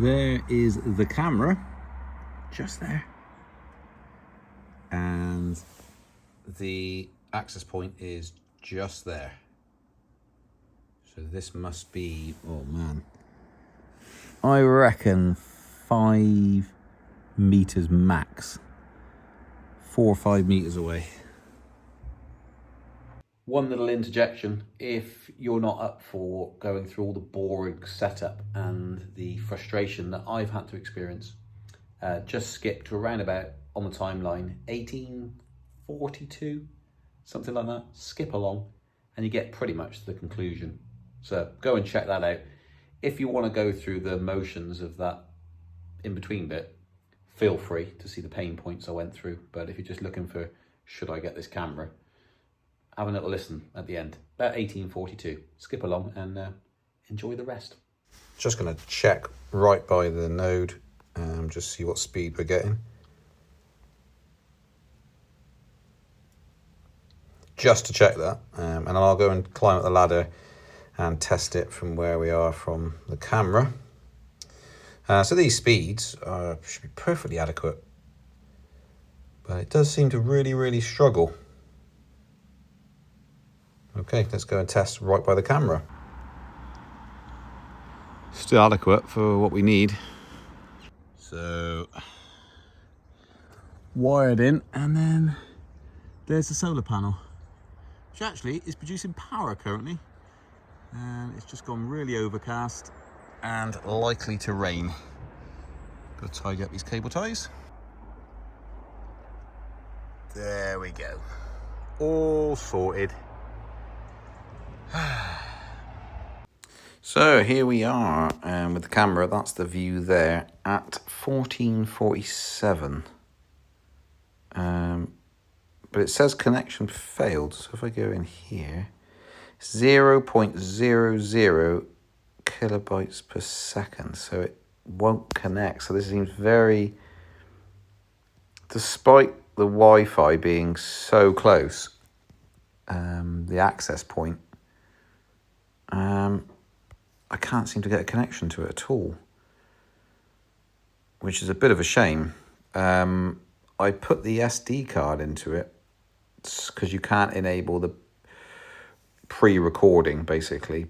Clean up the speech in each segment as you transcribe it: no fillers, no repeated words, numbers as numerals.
There is the camera, just there. And the access point is just there. So this must be, oh man, I reckon 5 meters max. 4 or 5 meters away. One little interjection, if you're not up for going through all the boring setup and the frustration that I've had to experience, just skip to around about on the timeline 1842, something like that. Skip along and you get pretty much to the conclusion. So go and check that out. If you want to go through the motions of that in-between bit, feel free to see the pain points I went through. But if you're just looking for, should I get this camera, have a little listen at the end, about 1842. Skip along and enjoy the rest. Just going to check right by the node and just see what speed we're getting. Just to check that, and then I'll go and climb up the ladder and test it from where we are from the camera. So these speeds should be perfectly adequate, but it does seem to really struggle. Okay, let's go and test right by the camera. Still adequate for what we need. So, wired in, and then there's the solar panel, which actually is producing power currently. And it's just gone really overcast and likely to rain. Got to tidy up these cable ties. There we go. All sorted. So here we are with the camera. That's the view there at 1447. But it says connection failed. So if I go in here, 0.00 kilobytes per second. So it won't connect. So this seems very, despite the Wi-Fi being so close, the access point, I can't seem to get a connection to it at all, which is a bit of a shame. I put the SD card into it because you can't enable the pre-recording basically,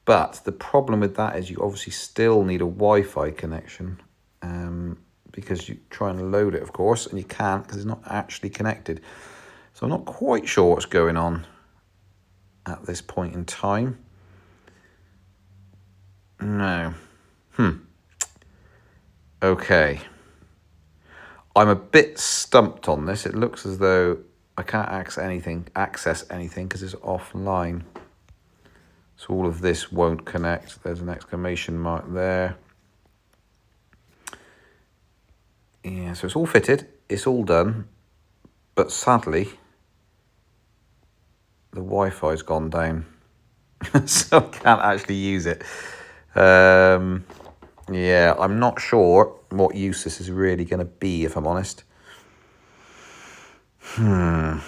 but the problem with that is you obviously still need a Wi-Fi connection, because you try and load it, of course, and you can't because it's not actually connected. So I'm not quite sure what's going on at this point in time. No. Okay. I'm a bit stumped on this. It looks as though I can't access anything because it's offline. So all of this won't connect. There's an exclamation mark there. Yeah, so it's all fitted. It's all done. But sadly, the Wi-Fi's gone down. So I can't actually use it. Yeah, I'm not sure what use this is really going to be, if I'm honest. As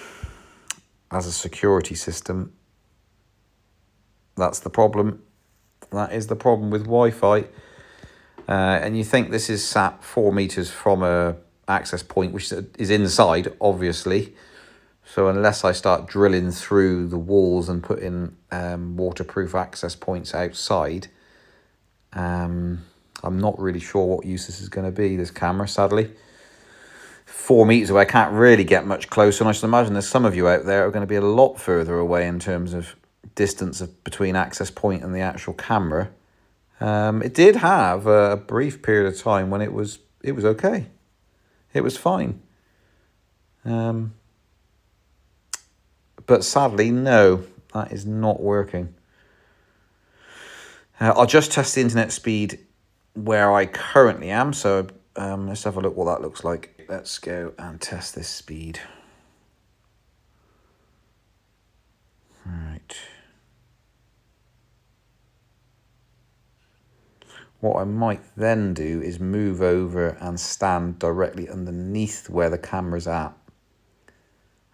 a security system, that's the problem. That is the problem with Wi-Fi. And you think this is sat 4 meters from a access point, which is inside, obviously. So unless I start drilling through the walls and put in waterproof access points outside, I'm not really sure what use this is going to be, this camera, sadly. 4 meters away, I can't really get much closer, and I should imagine there's some of you out there who are going to be a lot further away in terms of distance between access point and the actual camera. It did have a brief period of time when it was okay. It was fine. But sadly, no, that is not working. I'll just test the internet speed where I currently am. So let's have a look what that looks like. Let's go and test this speed. Right. What I might then do is move over and stand directly underneath where the camera's at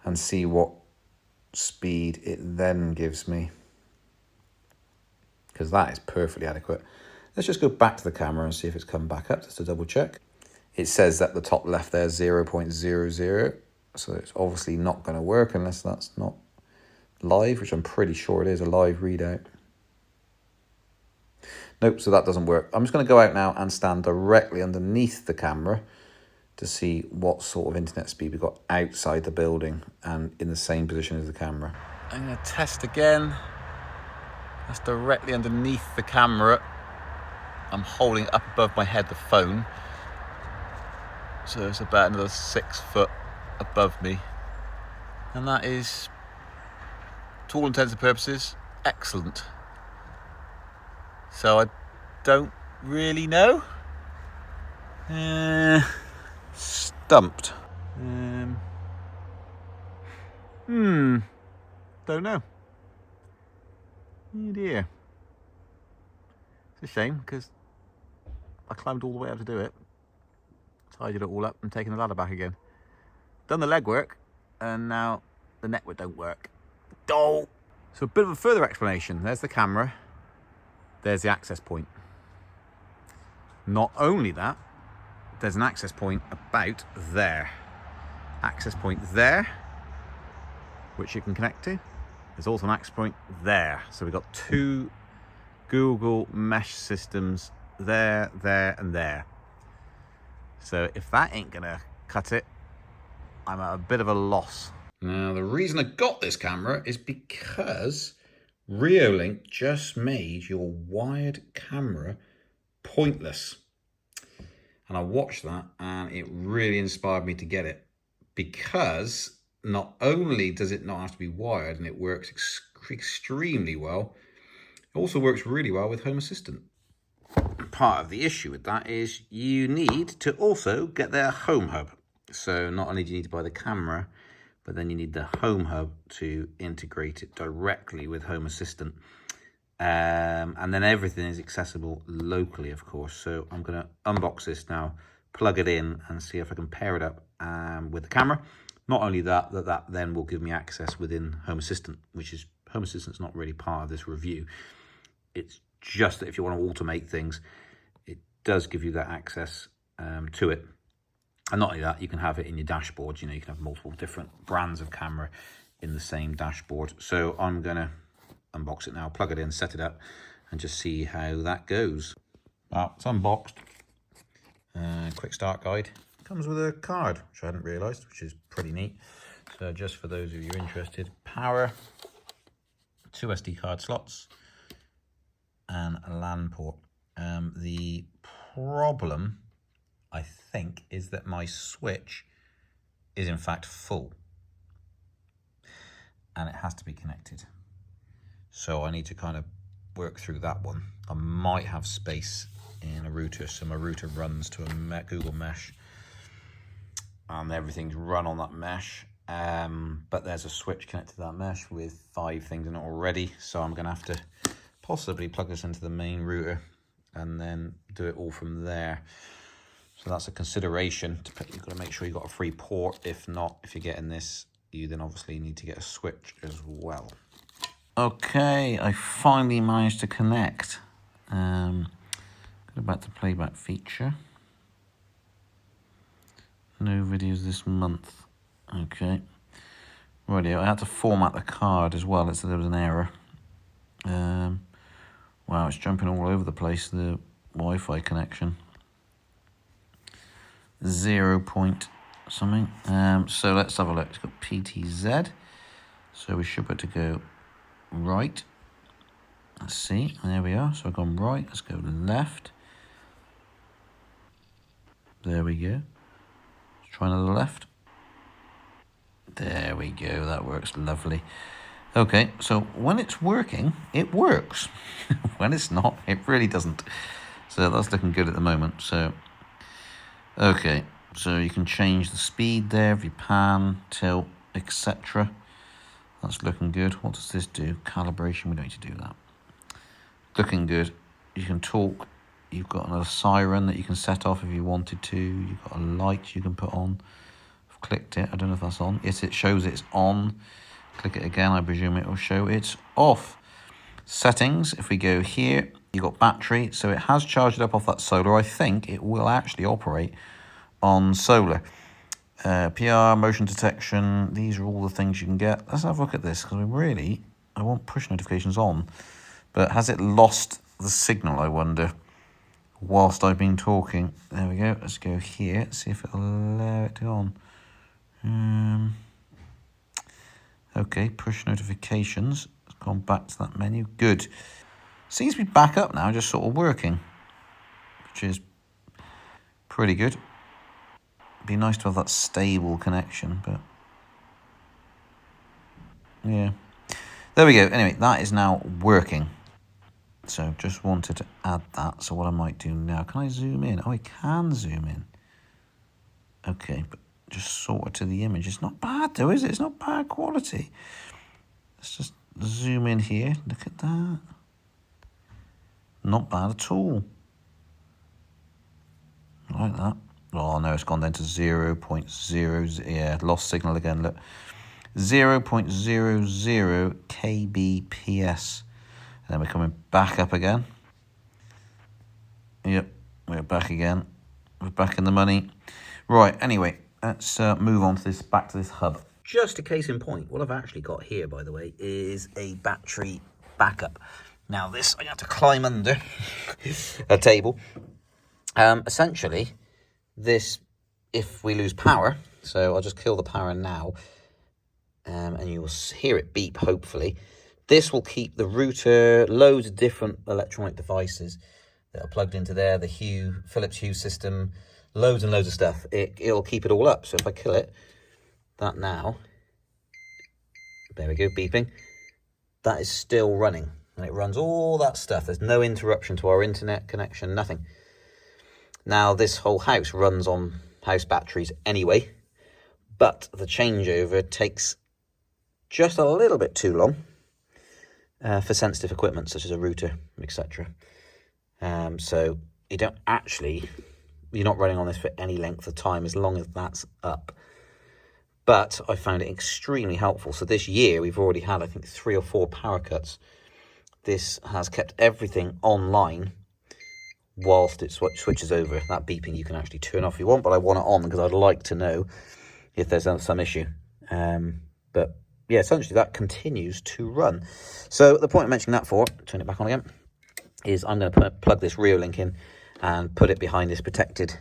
and see what speed it then gives me, because that is perfectly adequate. Let's just go back to the camera and see if it's come back up, just to double check. It says at the top left there 0.00, so it's obviously not going to work unless that's not live, which I'm pretty sure it is a live readout. Nope, so that doesn't work. I'm just going to go out now and stand directly underneath the camera to see what sort of internet speed we've got outside the building and in the same position as the camera. I'm going to test again. That's directly underneath the camera. I'm holding up above my head the phone. So it's about another 6 foot above me. And that is, to all intents and purposes, excellent. So I don't really know. Stumped. Don't know. Oh dear. It's a shame because I climbed all the way up to do it. Tidied it all up and taken the ladder back again. Done the legwork and now the network don't work. Oh! So a bit of a further explanation. There's the camera. There's the access point. Not only that, there's an access point about there. Access point there, which you can connect to. There's also an access point there. So we've got 2 Google mesh systems there, there, and there. So if that ain't gonna cut it, I'm at a bit of a loss. Now, the reason I got this camera is because Reolink just made your wired camera pointless. And I watched that and it really inspired me to get it, because not only does it not have to be wired and it works extremely well, it also works really well with Home Assistant. Part of the issue with that is you need to also get their Home Hub. So not only do you need to buy the camera, but then you need the Home Hub to integrate it directly with Home Assistant. And then everything is accessible locally, of course. So I'm going to unbox this now, plug it in and see if I can pair it up with the camera. Not only that then will give me access within Home Assistant, which is, Home Assistant's not really part of this review. It's just that if you want to automate things, it does give you that access to it. And not only that, you can have it in your dashboard. You know, you can have multiple different brands of camera in the same dashboard. So I'm going to unbox it now, plug it in, set it up, and just see how that goes. Well, it's unboxed. Quick start guide. Comes with a card, which I hadn't realised, which is pretty neat. So just for those of you interested, power, 2 SD card slots, and a LAN port. The problem, I think, is that my switch is in fact full and it has to be connected. So I need to kind of work through that one. I might have space in a router, so my router runs to a Google mesh and everything's run on that mesh. But there's a switch connected to that mesh with 5 things in it already. So I'm gonna have to possibly plug this into the main router and then do it all from there. So that's a consideration. You've got to make sure you've got a free port. If not, if you're getting this, you then obviously need to get a switch as well. Okay, I finally managed to connect. Go back to playback feature. No videos this month. Okay. Rightio, I had to format the card as well. It said there was an error. Wow, it's jumping all over the place, the Wi-Fi connection. 0 point something. So let's have a look. It's got PTZ. So we should be able to go right. Let's see. There we are. So I've gone right. Let's go left. There we go. Let's try another left. There we go. That works lovely. Okay, so when it's working, it works. When it's not, it really doesn't. So that's looking good at the moment. So, okay, so you can change the speed there if you pan, tilt, etc. That's looking good. What does this do? Calibration, we don't need to do that. Looking good. You can talk. You've got another siren that you can set off if you wanted to. You've got a light you can put on. I've clicked it. I don't know if that's on. Yes, it shows it's on. Click it again. I presume it will show it's off. Settings. If we go here, You've got battery, so it has charged up off that solar. I think it will actually operate on solar. PR, motion detection, these are all the things you can get. Let's have a look at this, because I want push notifications on. But has it lost the signal, I wonder, whilst I've been talking? There we go. Let's go here, see if it'll allow it to go on. Okay, push notifications. It's gone back to that menu. Good. Seems to be back up now, just sort of working, which is pretty good. Be nice to have that stable connection, but yeah. There we go. Anyway, that is now working. So just wanted to add that. So what I might do now, can I zoom in? Oh, I can zoom in. Okay, but just sort of to the image. It's not bad though, is it? It's not bad quality. Let's just zoom in here. Look at that. Not bad at all. I like that. Oh no, it's gone down to 0.00. Yeah, lost signal again. Look, 0.00 kbps. And then we're coming back up again. Yep, we're back again. We're back in the money. Right, anyway, let's move on to this, back to this hub. Just a case in point, what I've actually got here, by the way, is a battery backup. Now this, I have to climb under a table. Essentially, this, if we lose power, so I'll just kill the power now, and you will hear it beep, hopefully. This will keep the router, loads of different electronic devices that are plugged into there, the Philips Hue system, loads and loads of stuff. It'll keep it all up. So if I kill it, that now, there we go, beeping, that is still running. And it runs all that stuff. There's no interruption to our internet connection, nothing. Now, this whole house runs on house batteries anyway, but the changeover takes just a little bit too long for sensitive equipment, such as a router, etc. So you're not running on this for any length of time as long as that's up. But I found it extremely helpful. So this year, we've already had, I think, 3 or 4 power cuts. This has kept everything online whilst it switches over. That beeping you can actually turn off if you want, but I want it on because I'd like to know if there's some issue. But yeah, essentially that continues to run. So the point I'm mentioning that for, turn it back on again, is I'm going to plug this Reolink in and put it behind this protected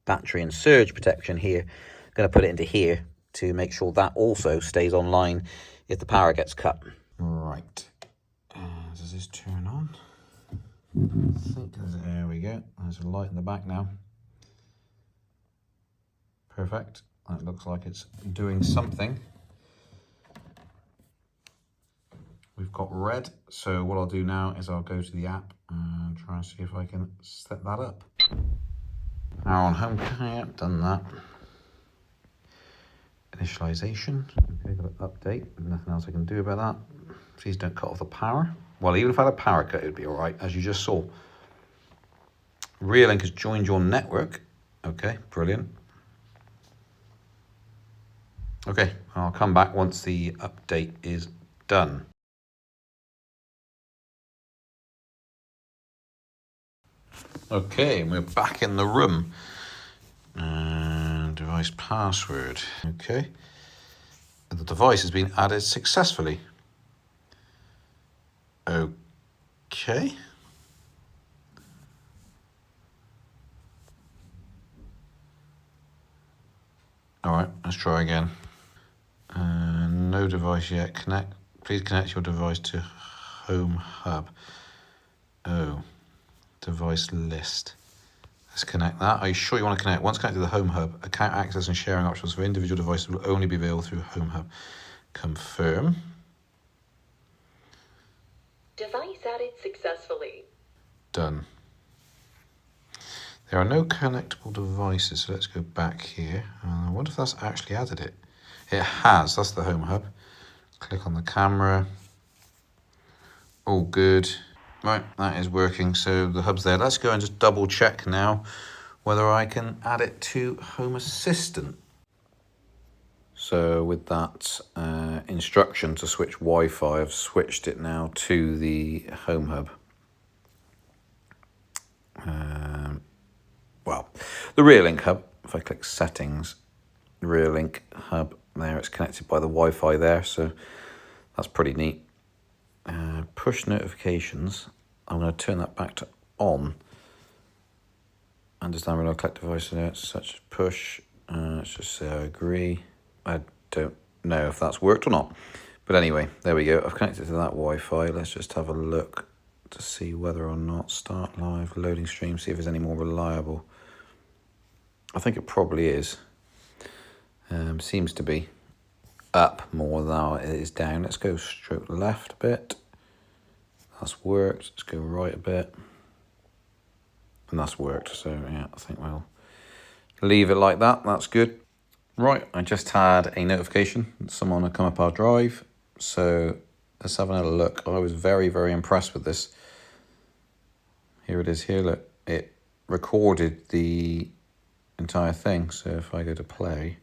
battery and surge protection here. I'm going to put it into here to make sure that also stays online if the power gets cut. Right. Does this turn on? I think there we go. There's a light in the back now. Perfect. That looks like it's doing something. We've got red, so what I'll do now is I'll go to the app and try and see if I can set that up. Now on home, yep, done that. Initialization, okay, got an update, nothing else I can do about that. Please don't cut off the power. Well, even if I had a power cut, it'd be all right, as you just saw. Reolink has joined your network. Okay, brilliant. Okay, I'll come back once the update is done. Okay, we're back in the room. And device password. Okay. The device has been added successfully. Okay. All right, let's try again. No device yet. Please connect your device to Home Hub. Oh, device list. Let's connect that. Are you sure you want to connect? Once connected to the Home Hub, account access and sharing options for individual devices will only be available through Home Hub. Confirm. Device added successfully. Done. There are no connectable devices, so let's go back here. I wonder if that's actually added it. It has, that's the Home Hub. Click on the camera. All good. Right, that is working, so the hub's there. Let's go and just double check now whether I can add it to Home Assistant. So with that instruction to switch Wi-Fi, I've switched it now to the Home Hub. Well, the Reolink hub, if I click settings, Reolink hub there, it's connected by the Wi-Fi there, so that's pretty neat. Push notifications, I'm going to turn that back to on. Understand when I collect devices there, such as push. Let's just say I agree. I don't know if that's worked or not. But anyway, there we go. I've connected to that Wi-Fi. Let's just have a look to see whether or not start live, loading stream, see if it's any more reliable. I think it probably is. Seems to be up more than it is down. Let's go stroke left a bit. That's worked. Let's go right a bit. And that's worked. So yeah, I think we'll leave it like that. That's good. Right, I just had a notification that someone had come up our drive. So let's have another look. I was very, very impressed with this. Here it is here. Look, it recorded the entire thing. So if I go to play,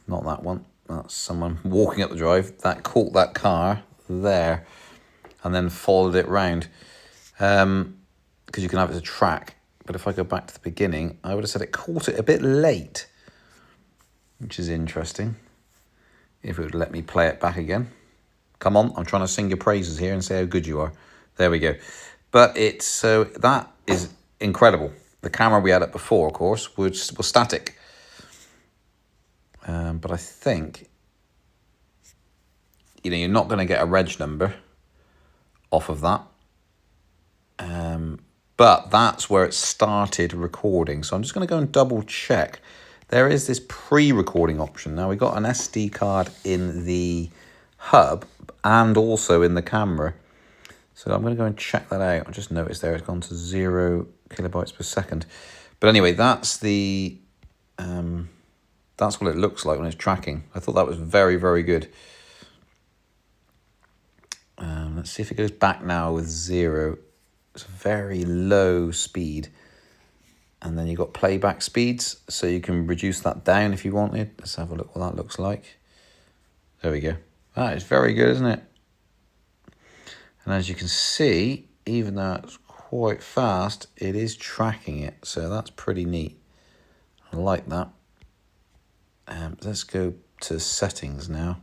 not that one, that's someone walking up the drive that caught that car there and then followed it round, because you can have it as a track. But if I go back to the beginning, I would have said it caught it a bit late, which is interesting. If it would let me play it back again. Come on, I'm trying to sing your praises here and say how good you are. There we go. But it's, so that is incredible. The camera we had up before, of course, was static. But I think, you're not going to get a reg number off of that. But that's where it started recording. So I'm just going to go and double check. There is this pre-recording option. Now, we got an SD card in the hub and also in the camera. So I'm going to go and check that out. I just noticed there it's gone to 0 kilobytes per second. But anyway, that's the that's what it looks like when it's tracking. I thought that was very, very good. Let's see if it goes back now with 0. It's a very low speed. And then you've got playback speeds, so you can reduce that down if you wanted. Let's have a look what that looks like. There we go. That is very good, isn't it? And as you can see, even though it's quite fast, it is tracking it. So that's pretty neat. I like that. Let's go to settings now.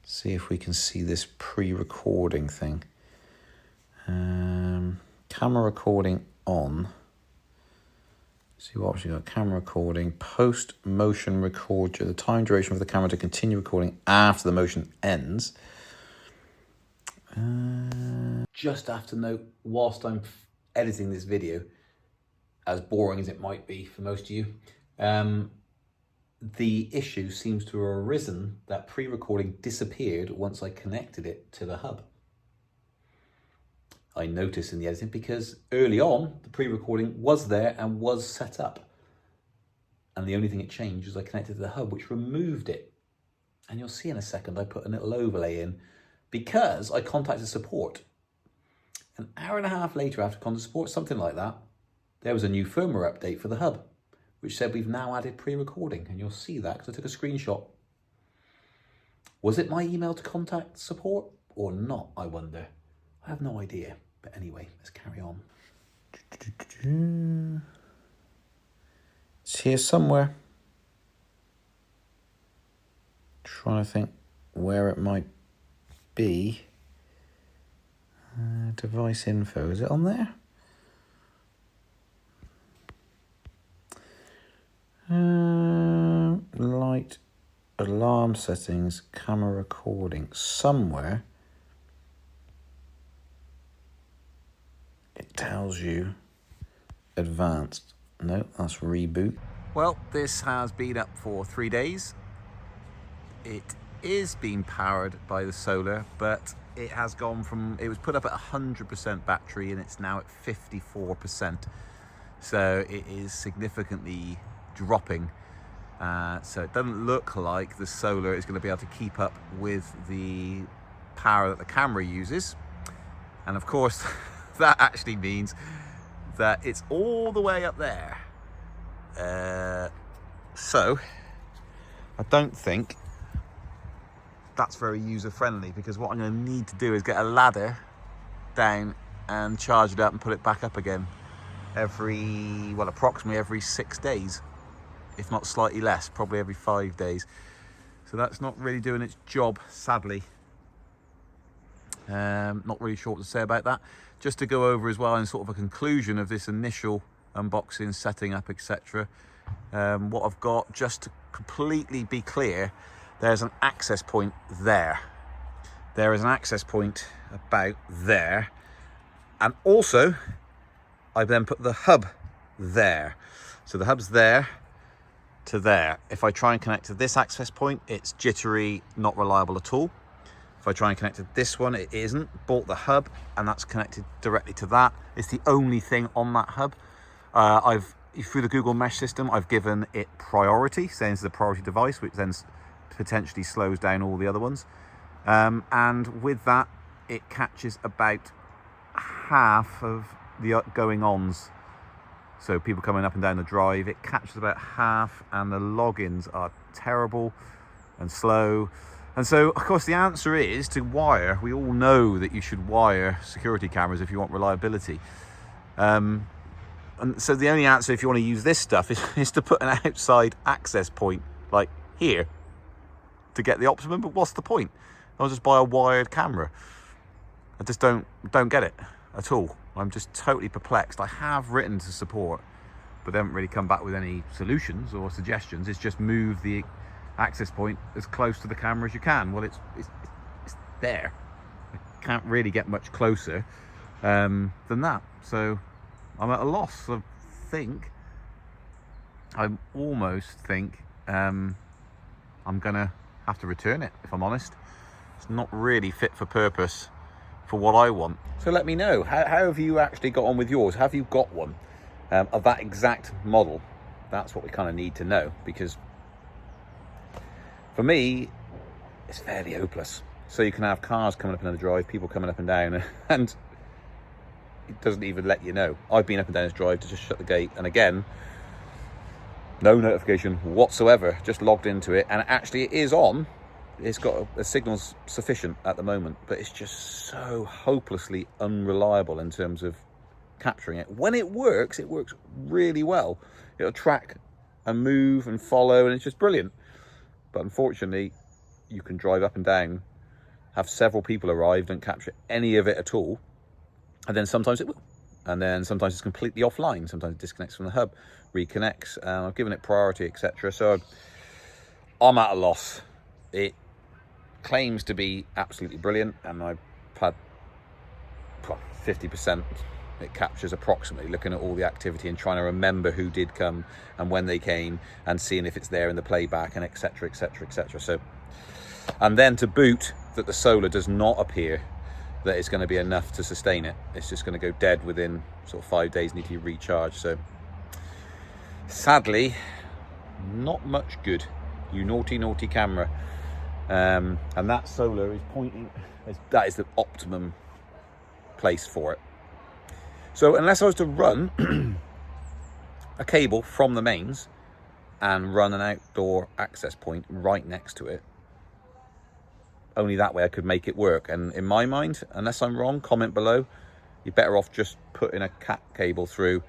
See if we can see this pre-recording thing. Camera recording on. See what option you got. Camera recording, post motion record, the time duration for the camera to continue recording after the motion ends. Just have to note, whilst I'm editing this video, as boring as it might be for most of you, the issue seems to have arisen that pre-recording disappeared once I connected it to the hub. I noticed in the editing because early on, the pre-recording was there and was set up. And the only thing it changed was I connected to the hub, which removed it. And you'll see in a second, I put a little overlay in because I contacted support. An hour and a half later after contacting support, something like that, there was a new firmware update for the hub, which said we've now added pre-recording. And you'll see that because I took a screenshot. Was it my email to contact support or not, I wonder? I have no idea. But anyway, let's carry on. It's here somewhere. Trying to think where it might be. Device info, is it on there? Light, alarm settings, camera recording, somewhere. It tells you advanced. No, that's reboot. Well, this has been up for 3 days. It is being powered by the solar, but it has gone from, it was put up at 100% battery and it's now at 54%. So it is significantly dropping. So it doesn't look like the solar is going to be able to keep up with the power that the camera uses. And of course, that actually means that it's all the way up there. So I don't think that's very user-friendly, because what I'm going to need to do is get a ladder down and charge it up and put it back up again approximately every 6 days, if not slightly less, probably every 5 days. So that's not really doing its job, sadly. Not really sure what to say about that. Just to go over as well in sort of a conclusion of this initial unboxing, setting up, etc. What I've got, just to completely be clear, there's an access point there. There is an access point about there. And also, I've then put the hub there. So the hub's there to there. If I try and connect to this access point, it's jittery, not reliable at all. If I try and connect to this one, it isn't. Bought the hub, and that's connected directly to that. It's the only thing on that hub. Through the Google Mesh system, I've given it priority, saying it's a priority device, which then potentially slows down all the other ones. And with that, it catches about half of the going-ons. So people coming up and down the drive, it catches about half, and the logins are terrible and slow. And so, of course, the answer is to wire. We all know that you should wire security cameras if you want reliability. And so the only answer, if you want to use this stuff, is to put an outside access point, like here, to get the optimum. But what's the point? I'll just buy a wired camera. I just don't get it at all. I'm just totally perplexed. I have written to support, but they haven't really come back with any solutions or suggestions. It's just move the access point as close to the camera as you can. Well, it's there. I can't really get much closer than that. So I'm at a loss. I almost think I'm gonna have to return it, if I'm honest. It's not really fit for purpose for what I want. So let me know, how have you actually got on with yours? Have you got one of that exact model? That's what we kind of need to know, because for me, it's fairly hopeless. So you can have cars coming up and down the drive, people coming up and down, and it doesn't even let you know. I've been up and down this drive to just shut the gate, and again, no notification whatsoever, just logged into it, and actually it is on. It's got a signal's sufficient at the moment, but it's just so hopelessly unreliable in terms of capturing it. When it works really well. It'll track and move and follow, and it's just brilliant. But unfortunately, you can drive up and down, have several people arrive, don't capture any of it at all, and then sometimes it will. And then sometimes it's completely offline. Sometimes it disconnects from the hub, reconnects. I've given it priority, etc. So I'm at a loss. It claims to be absolutely brilliant, and I've had 50% it captures approximately, looking at all the activity and trying to remember who did come and when they came, and seeing if it's there in the playback, and etc, etc, etc. So, and then to boot, that the solar does not appear that it's going to be enough to sustain it. It's just going to go dead within sort of 5 days, need to be recharged. So sadly, not much good, you naughty camera. And that solar is pointing, that is the optimum place for it. So unless I was to run a cable from the mains and run an outdoor access point right next to it, only that way I could make it work. And in my mind, unless I'm wrong, comment below, you're better off just putting a cat cable through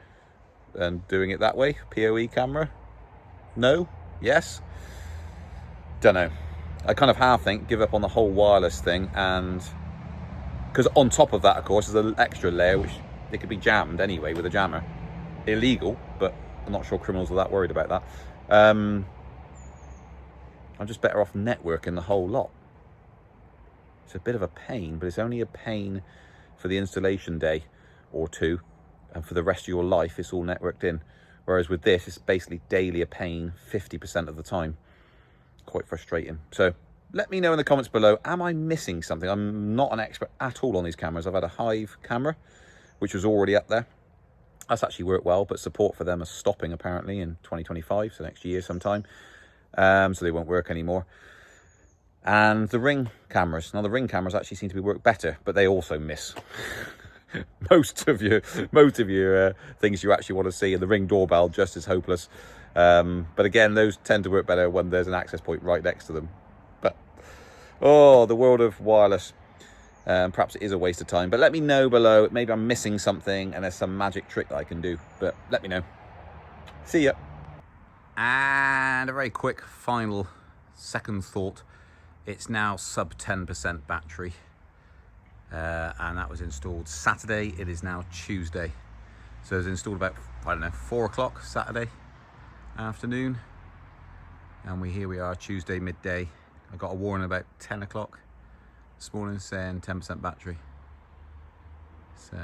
and doing it that way. PoE camera? No? Yes? Don't know. I kind of half think, give up on the whole wireless thing, and because on top of that, of course, there's an extra layer which it could be jammed anyway with a jammer. Illegal, but I'm not sure criminals are that worried about that. I'm just better off networking the whole lot. It's a bit of a pain, but it's only a pain for the installation day or two, and for the rest of your life it's all networked in. Whereas with this, it's basically daily a pain 50% of the time. Quite frustrating. So let me know in the comments below, am I missing something? I'm not an expert at all on these cameras. I've had a Hive camera, which was already up there. That's actually worked well, but support for them is stopping apparently in 2025, so next year sometime. So they won't work anymore. And the Ring cameras. Now the Ring cameras actually seem to be work better, but they also miss most of your things you actually want to see. And the Ring doorbell just as hopeless. But again, those tend to work better when there's an access point right next to them. But oh, the world of wireless. Perhaps it is a waste of time, but let me know below. Maybe I'm missing something and there's some magic trick that I can do, but let me know. See ya. And a very quick final second thought. It's now sub 10% battery, and that was installed Saturday. It is now Tuesday. So it was installed about, I don't know, 4 o'clock Saturday afternoon. And here we are, Tuesday midday. I got a warning about 10 o'clock this morning saying 10% battery. So